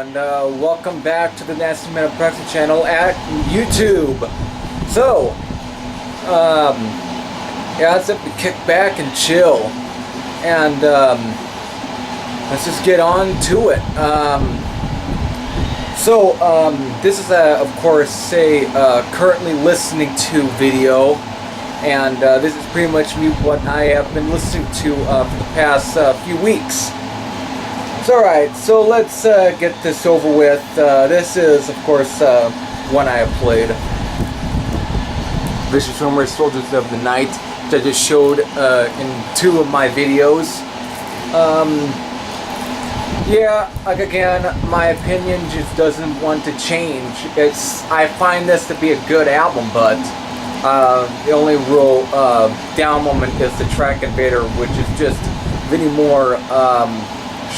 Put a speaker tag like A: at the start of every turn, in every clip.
A: and welcome back to the Nasty Metal Production channel at YouTube. So, yeah, it's up to kick back and chill, and let's just get on to it. This is of course a currently listening to video, and this is pretty much me what I have been listening to for the past few weeks. So alright, so let's get this over with. This is of course one I have played, Vicious Rumor Soldiers of the Night, which I just showed in 2 of my videos. Yeah, like again, my opinion just doesn't want to change. I find this to be a good album, but the only real down moment is the track Invader, which is just Vinnie Moore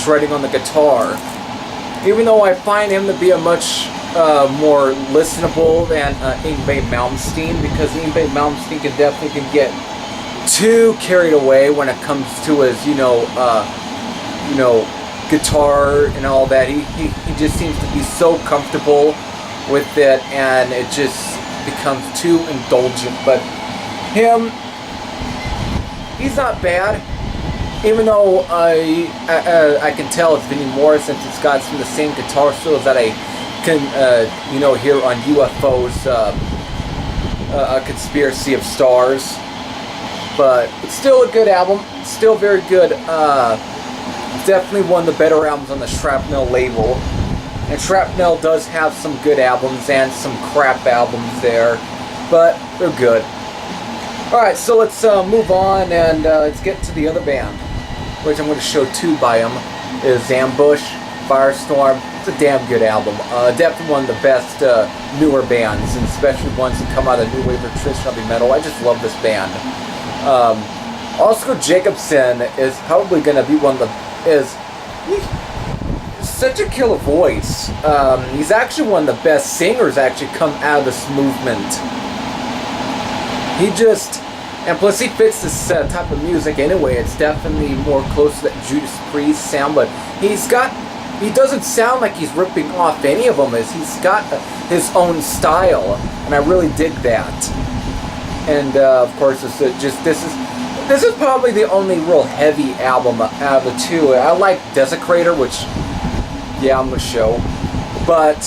A: shredding on the guitar. Even though I find him to be a much more listenable than Yngwie Malmsteen, because Yngwie Malmsteen can definitely get too carried away when it comes to his, guitar and all that. He just seems to be so comfortable with it, and it just becomes too indulgent. But him, he's not bad, even though I can tell it's Vinnie Moore, since it's got some of the same guitar skills that I can hear on UFO's A Conspiracy of Stars. But it's still a good album, still very good. Definitely one of the better albums on the Shrapnel label. And Shrapnel does have some good albums and some crap albums there, but they're good. Alright, so let's move on, and let's get to the other band, which I'm going to show 2 by them, is Ambush, Firestorm. It's a damn good album. Definitely one of the best newer bands, and especially ones that come out of new wave or traditional heavy metal. I just love this band. Oscar Jacobson is probably going to be one of the... He's such a killer voice. He's actually one of the best singers actually come out of this movement. He just... And plus he fits this type of music anyway. It's definitely more close to that Judas Priest sound, but he doesn't sound like he's ripping off any of them. He's got his own style, and I really dig that. And of course, this is probably the only real heavy album out of the 2. I like Desecrator, which, yeah, I'm gonna show, but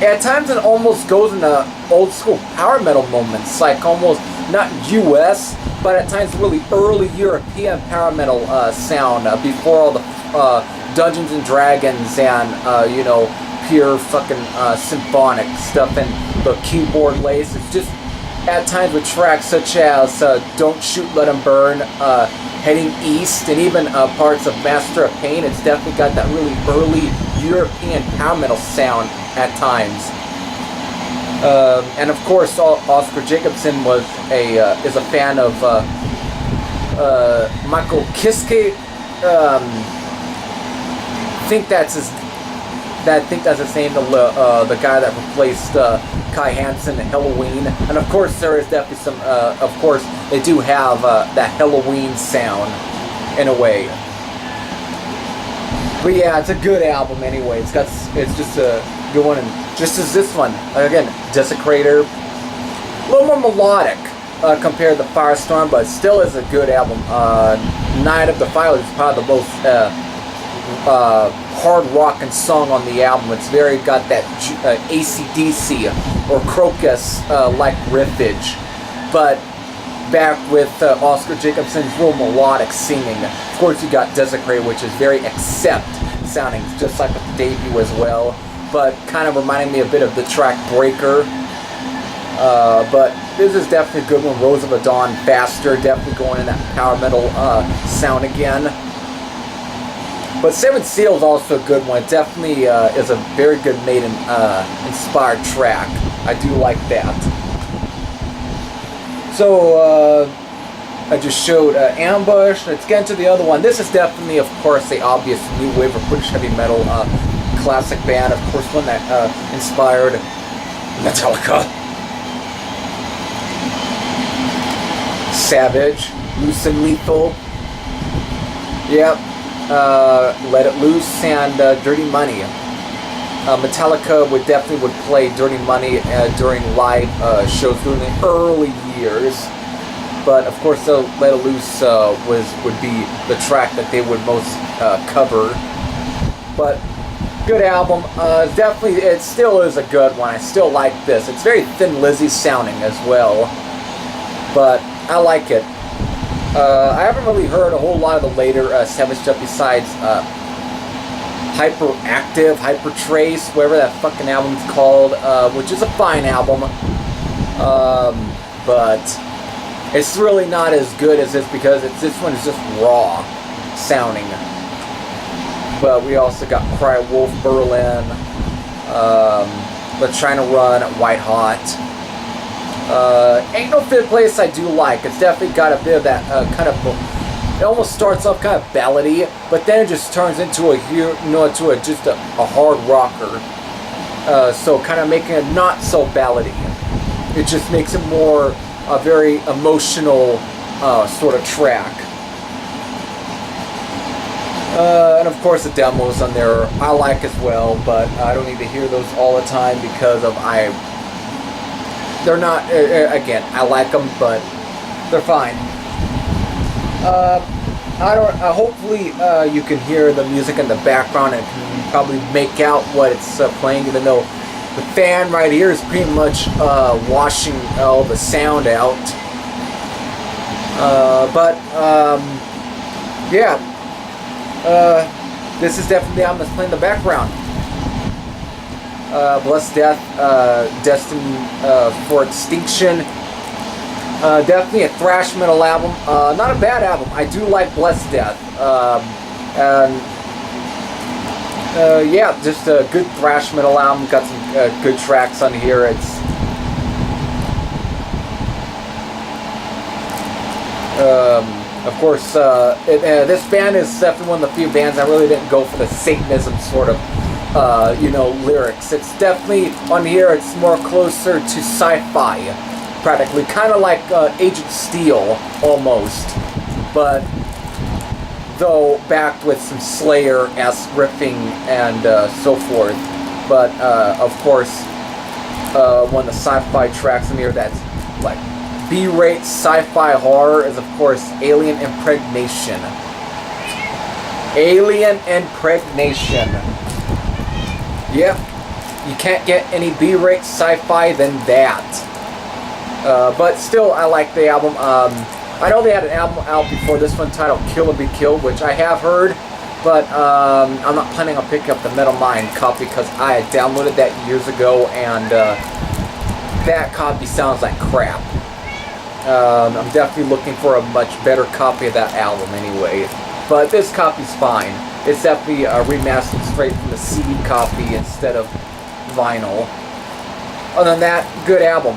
A: at times it almost goes into old school power metal moments, like almost not US, but at times really early European power metal sound, before all the Dungeons and Dragons and pure fucking symphonic stuff and the keyboard lace. It's just at times with tracks such as Don't Shoot, Let 'Em Burn, Heading East, and even parts of Master of Pain. It's definitely got that really early European power metal sound at times. And of course, Oscar Jacobson is a fan of Michael Kiske. I think that's his name. The guy that replaced Kai Hansen in Halloween. And of course, there is definitely some. Of course, they do have that Halloween sound in a way. But yeah, it's a good album anyway. It's just a good one, and just as this one, again, Desecrator, a little more melodic compared to Firestorm, but still is a good album. Night of the Fire is probably the most hard rockin' song on the album. It's got that AC/DC or Crocus like riffage, but back with Oscar Jacobson's real melodic singing. Of course, you got Desecrator, which is very Accept sounding, just like with the debut as well, but kind of reminding me a bit of the track Breaker. But this is definitely a good one. Rose of the Dawn, faster, definitely going in that power metal sound again. But Seven Seal is also a good one. It definitely is a very good Maiden inspired track. I do like that. So I just showed Ambush. Let's get into the other one. This is definitely, of course, the obvious new wave of British heavy metal classic band. Of course, one that inspired Metallica, Savage, Loose and Lethal. Yep. Let It Loose, and Dirty Money. Metallica definitely would play Dirty Money during live shows during the early years, but of course, Let It Loose would be the track that they would most cover. But good album. Definitely, it still is a good one. I still like this. It's very Thin Lizzy sounding as well, but I like it. I haven't really heard a whole lot of the later Savage stuff besides Hyperactive, Hypertrace, whatever that fucking album's called, which is a fine album, but it's really not as good as this because this one is just raw sounding. But we also got Cry Wolf, Berlin, Let's Try to Run, White Hot. Ain't No Fifth Place I do like. It's definitely got a bit of that kind of. It almost starts off kind of ballady, but then it just turns into just a hard rocker. So kind of making it not so ballady. It just makes it more a very emotional sort of track. And of course the demos on there I like as well, but I don't need to hear those all the time because they're not, again, I like them, but they're fine. Hopefully you can hear the music in the background and can probably make out what it's playing, even though the fan right here is pretty much washing all the sound out. Yeah. This is definitely the album that's playing in the background. Blessed Death, Destined for Extinction. Definitely a thrash metal album. Not a bad album. I do like Blessed Death. Yeah, just a good thrash metal album. Got some good tracks on here. It's of course, this band is definitely one of the few bands I really didn't go for the Satanism sort of lyrics. It's definitely on here. It's more closer to sci-fi, practically, kind of like Agent Steel almost, but though backed with some Slayer-esque riffing and so forth. But of course, one of the sci-fi tracks in here that's like B-rate sci-fi horror is of course Alien Impregnation. Alien Impregnation. Yep, you can't get any B-rate sci-fi than that. But still, I like the album. I know they had an album out before this one titled Kill or Be Killed, which I have heard, but I'm not planning on picking up the Metal Mind copy because I had downloaded that years ago, and that copy sounds like crap. I'm definitely looking for a much better copy of that album anyway, but this copy's fine. It's definitely remastered straight from the CD copy instead of vinyl. Other than that, good album.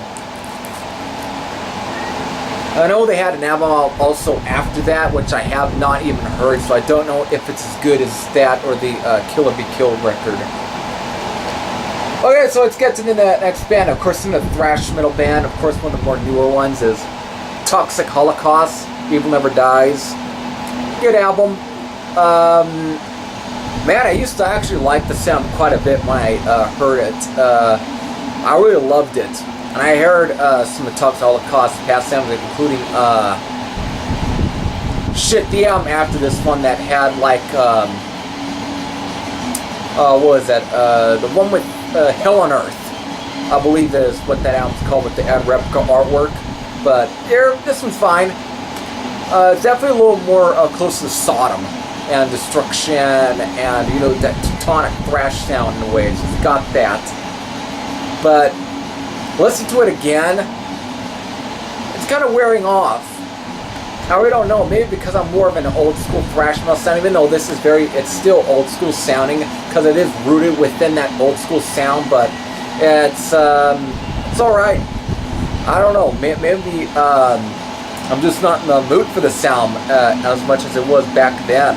A: I know they had an album out also after that, which I have not even heard, so I don't know if it's as good as that or the Kill or Be Killed record. Okay, so let's get to the next band. Of course, in the thrash metal band, of course, one of the more newer ones is Toxic Holocaust, Evil Never Dies. Good album. Man, I used to actually like the sound quite a bit when I heard it. I really loved it. And I heard some of the Toxic Holocaust past sounds, including the album after this one that had like what was that? The one with Hell on Earth, I believe is what that album's called, with the replica artwork. But this one's fine. It's definitely a little more close to Sodom and Destruction, and you know, that Teutonic thrash sound in a way. It's got that. But listen to it again, it's kind of wearing off. I really don't know, maybe because I'm more of an old school thrash metal sound, even though this is it's still old school sounding, because it is rooted within that old school sound, but it's alright. I don't know, maybe I'm just not in the mood for the sound as much as it was back then,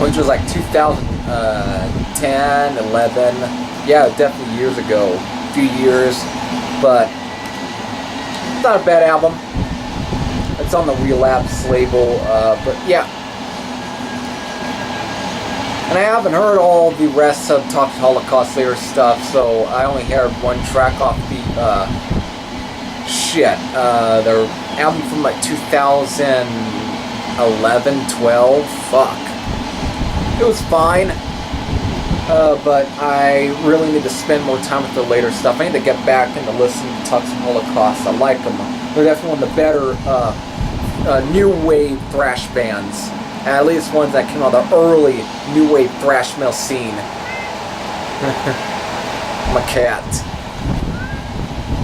A: which was like 2010, 11, yeah, definitely years ago, a few years, but it's not a bad album. It's on the Relapse label, but yeah, And I haven't heard all the rest of Toxic Holocaust later stuff, so I only heard one track off the, their album from like 2011, 12, fuck. It was fine, but I really need to spend more time with the later stuff. I need to get back into listening to Toxic Holocaust. I like them. They're definitely one of the better new wave thrash bands. At least ones that came out of the early new wave thrash metal scene. My cat.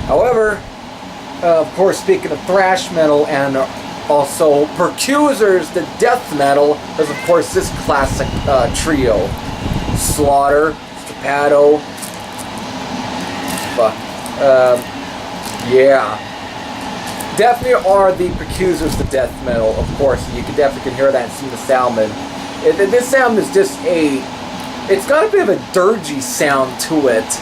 A: However, of course, speaking of thrash metal and also Percusers, the death metal, there's of course this classic trio. Slaughter, Strapato, yeah. Definitely are the Percusers, the death metal, of course. You can definitely hear that and see the sound. And this sound is just it's got a bit of a dirgy sound to it.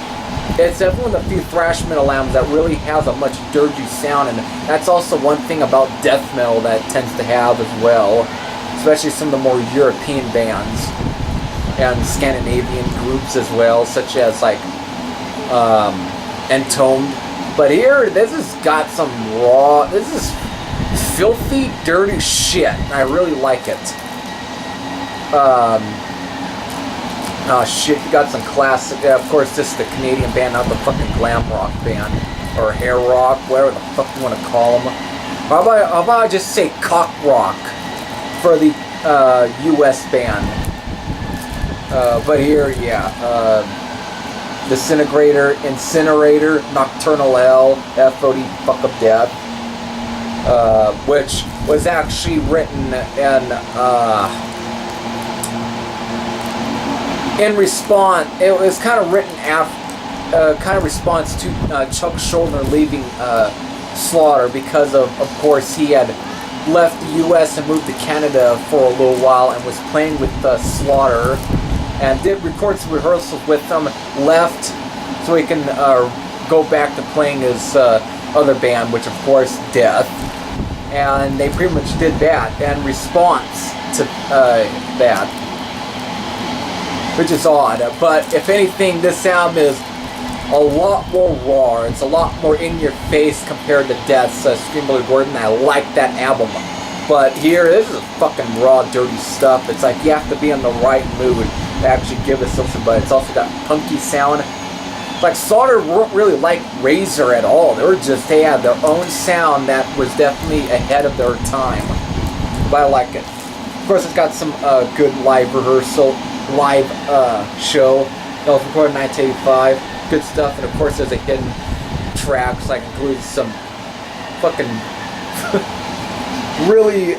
A: It's definitely one of the few thrash metal albums that really has a much dirgy sound, and that's also one thing about death metal that tends to have as well, especially some of the more European bands and Scandinavian groups as well, such as like Entombed. But here, this has got some raw, this is filthy, dirty shit, and I really like it. Oh shit, you got some classic, of course this is the Canadian band, not the fucking glam rock band, or hair rock, whatever the fuck you want to call them. How about I just say cock rock for the US band. But here, yeah, Disintegrator, Incinerator, Nocturnal Hell, FOD, Fuck Up Death, which was actually written in response. It was kind of written after, response to Chuck Schuldiner leaving Slaughter because of course, he had left the U.S. and moved to Canada for a little while and was playing with Slaughter. And did record some rehearsals with them, left so he can go back to playing his other band, which of course, Death. And they pretty much did that in response to that, which is odd. But if anything, this album is a lot more raw. It's a lot more in your face compared to Death's Screambilly Gordon. I like that album. But here, this is fucking raw, dirty stuff. It's like you have to be in the right mood to actually give it something, but it's also got punky sound. Like, Slaughter weren't really like Razor at all. They had their own sound that was definitely ahead of their time. But I like it. Of course, it's got some good live rehearsal, live show. That was recorded in 1985. Good stuff, and of course, there's a hidden tracks, like includes some fucking really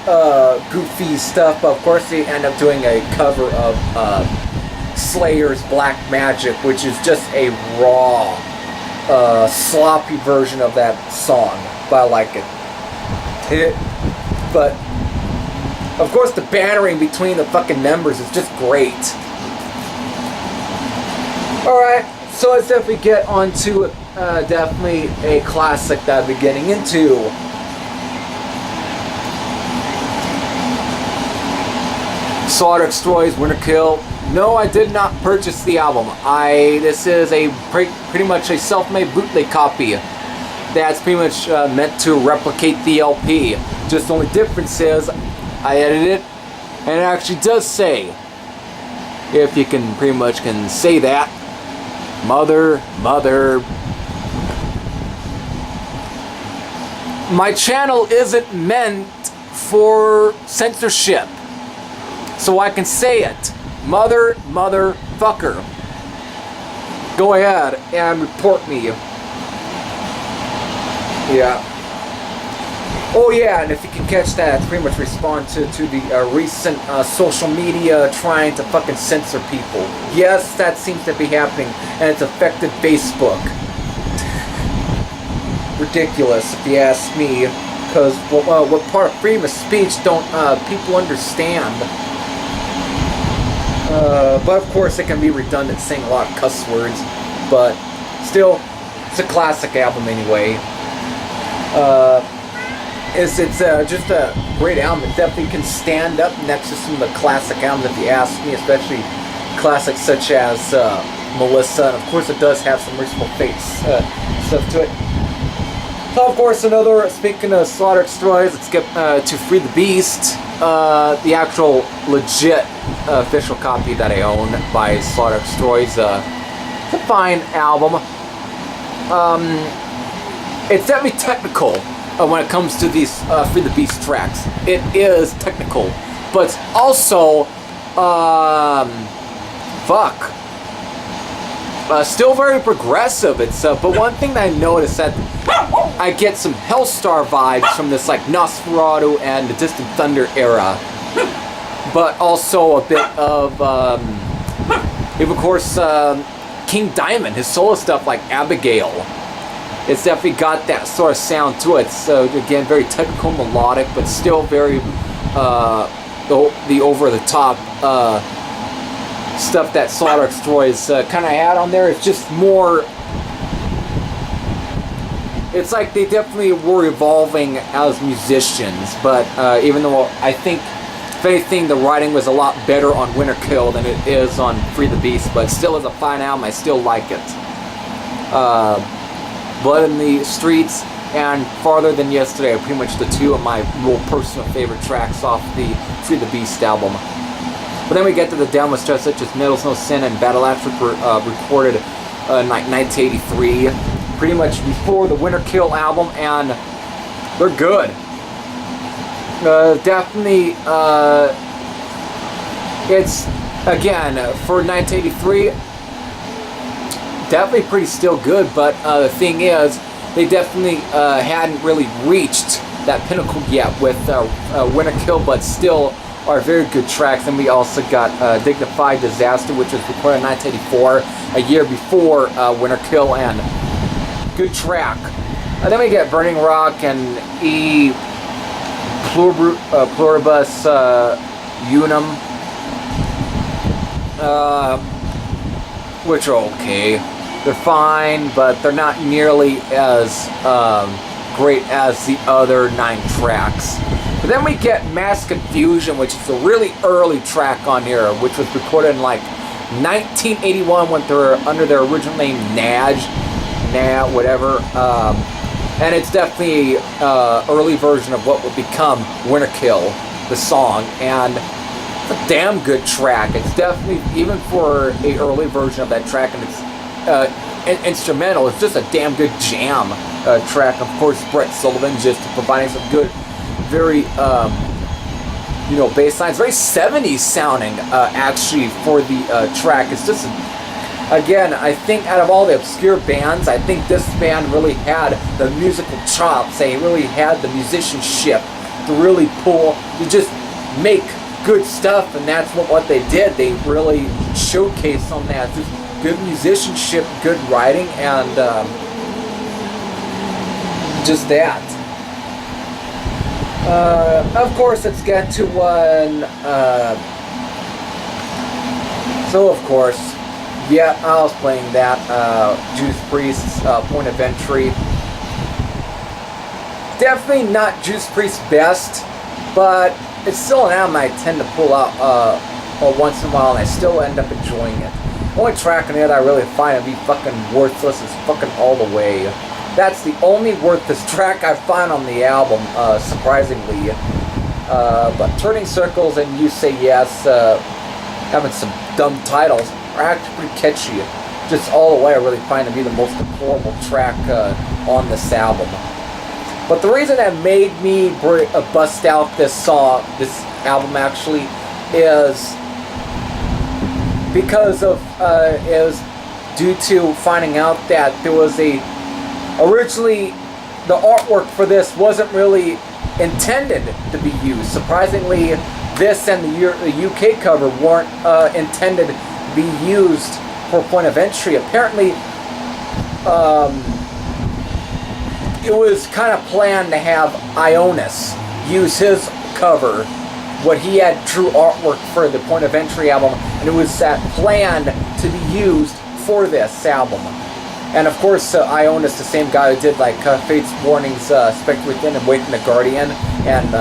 A: goofy stuff. But of course, they end up doing a cover of Slayer's Black Magic, which is just a raw, sloppy version of that song. But I like it. But of course, the bantering between the fucking members is just great. Alright, so let's definitely get on to definitely a classic that I've been getting into. Slaughter Destroys Winterkill. No, I did not purchase the album. This is a pretty much a self-made bootleg copy that's pretty much meant to replicate the LP. Just the only difference is I edited it, and it actually does say, if you can pretty much can say that, mother. My channel isn't meant for censorship, so I can say it. Motherfucker. Go ahead and report me. Yeah. Oh yeah, and if you can catch that, it's pretty much respond to the recent social media trying to fucking censor people. Yes, that seems to be happening, and it's affected Facebook. Ridiculous, if you ask me, because what part of freedom of speech don't people understand? But of course, it can be redundant, saying a lot of cuss words, but still, it's a classic album anyway. It's just a great album. It definitely can stand up next to some of the classic albums, if you ask me, especially classics such as Melissa, and of course it does have some Merciful Fates stuff to it. So of course another, speaking of Slaughter Destroys, let's get to Free the Beast, the actual legit official copy that I own by Slaughter Destroys. It's a fine album. It's definitely technical when it comes to these Free the Beast tracks. It is technical, but it's also still very progressive. It's but one thing that I noticed that I get some Hellstar vibes from this like Nosferatu and the Distant Thunder era, but also a bit of of course King Diamond, his solo stuff like Abigail. It's definitely got that sort of sound to it. So again, very technical, melodic, but still very the over the top stuff that Slaughter Destroys kind of had on there. It's just more. It's like they definitely were evolving as musicians, but even though I think, if anything, the writing was a lot better on Winter Kill than it is on Free the Beast, but still is a fine album. I still like it. Blood in the Streets and Farther Than Yesterday are pretty much the two of my real personal favorite tracks off the Free the Beast album. But then we get to the demos tracks such as Metal's No Sin and Battle Axe, which were recorded in 1983. Pretty much before the Winter Kill album, and they're good. Definitely, it's, again, for 1983, definitely pretty still good, but the thing is, they definitely hadn't really reached that pinnacle yet with Winter Kill, but still are very good tracks. And we also got Dignified Disaster, which was recorded in 1984, a year before Winter Kill, and good track. And then we get Burning Rock and E Pluribus Unum, which are okay. They're fine, but they're not nearly as great as the other 9 tracks. But then we get Mass Confusion, which is a really early track on here, which was recorded in like 1981 when they were under their original name whatever, and it's definitely an early version of what would become Winter Kill, the song, and it's a damn good track. It's definitely, even for an early version of that track, and it's instrumental, it's just a damn good jam track. Of course, Brett Sullivan just providing some good, very bass lines, very 70s sounding actually for the track. It's just again, I think out of all the obscure bands, I think this band really had the musical chops. They really had the musicianship to really to just make good stuff, and that's what they did. They really showcased on that. Just good musicianship, good writing, and just that. Of course, let's get to one. So, of course, yeah, I was playing that. Judas Priest's Point of Entry. Definitely not Judas Priest's best, but it's still an album I tend to pull out once in a while, and I still end up enjoying it. The only track on it I really find to be fucking worthless is fucking All the Way. That's the only worthless track I find on the album, surprisingly. But Turning Circles and You Say Yes, having some dumb titles, are actually pretty catchy. Just All the Way I really find to be the most deplorable track on this album. But the reason that made me bust out this album actually, is because of is due to finding out that there was originally the artwork for this wasn't really intended to be used. Surprisingly, this and the UK cover weren't intended to be used for Point of Entry. Apparently, it was kind of planned to have Ionis use his cover, what he had true artwork for the Point of Entry album, and it was planned to be used for this album. And of course, Ionis, the same guy who did like Fate's Warnings, Spectre Within, and Waking the Guardian, and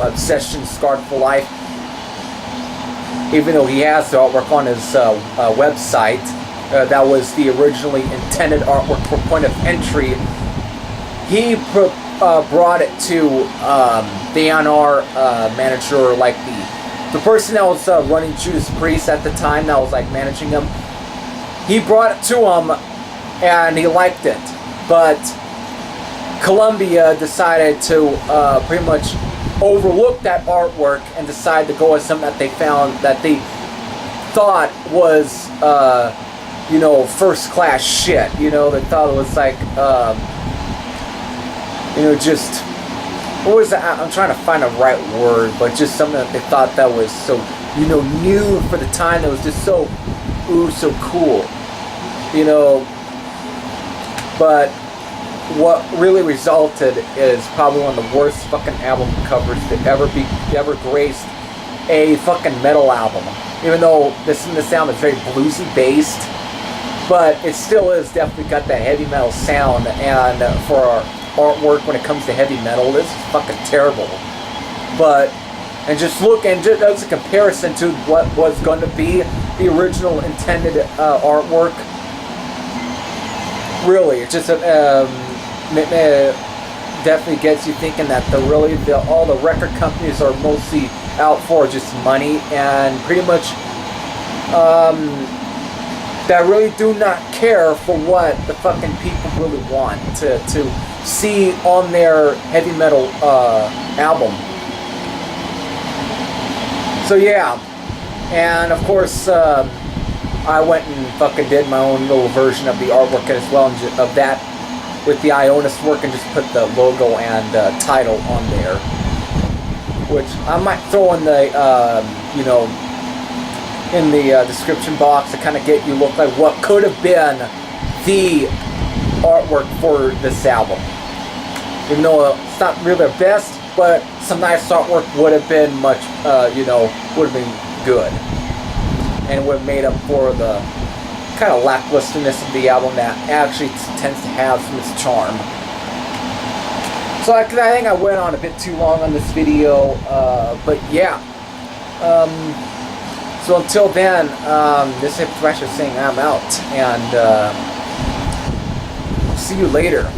A: Obsession, Scarred for Life. even though he has the artwork on his website. That was the originally intended artwork for Point of Entry. He brought it to the A&R manager, like the person that was running Judas Priest at the time, that was like managing him. He brought it to him, and he liked it, but Columbia decided to pretty much overlook that artwork and decide to go with something that they found that they thought was you know, first class shit. You know, they thought it was like you know, just what was that? I'm trying to find a right word, but just something that they thought that was so, you know, new for the time, that was just so so cool, you know. But what really resulted is probably one of the worst fucking album covers to ever graced a fucking metal album. Even though this album is very bluesy based, but it still is definitely got that heavy metal sound. And for our artwork when it comes to heavy metal, this is fucking terrible. But and just look, and just as a comparison to what was going to be the original intended artwork, really, it just definitely gets you thinking that all the record companies are mostly out for just money, and pretty much that really do not care for what the fucking people really want to see on their heavy metal album. So yeah, and of course I went and fucking did my own little version of the artwork as well, and of that with the Ionis work, and just put the logo and title on there, which I might throw in the you know, in the description box to kind of get you look like what could have been the artwork for this album. Even though it's not really the best, but some nice artwork would have been much, you know, would have been good, and would have made up for the kind of lacklusterness of the album that actually tends to have some of its charm. So I think I went on a bit too long on this video, but yeah. So until then, this is Thrasher saying I'm out, and see you later.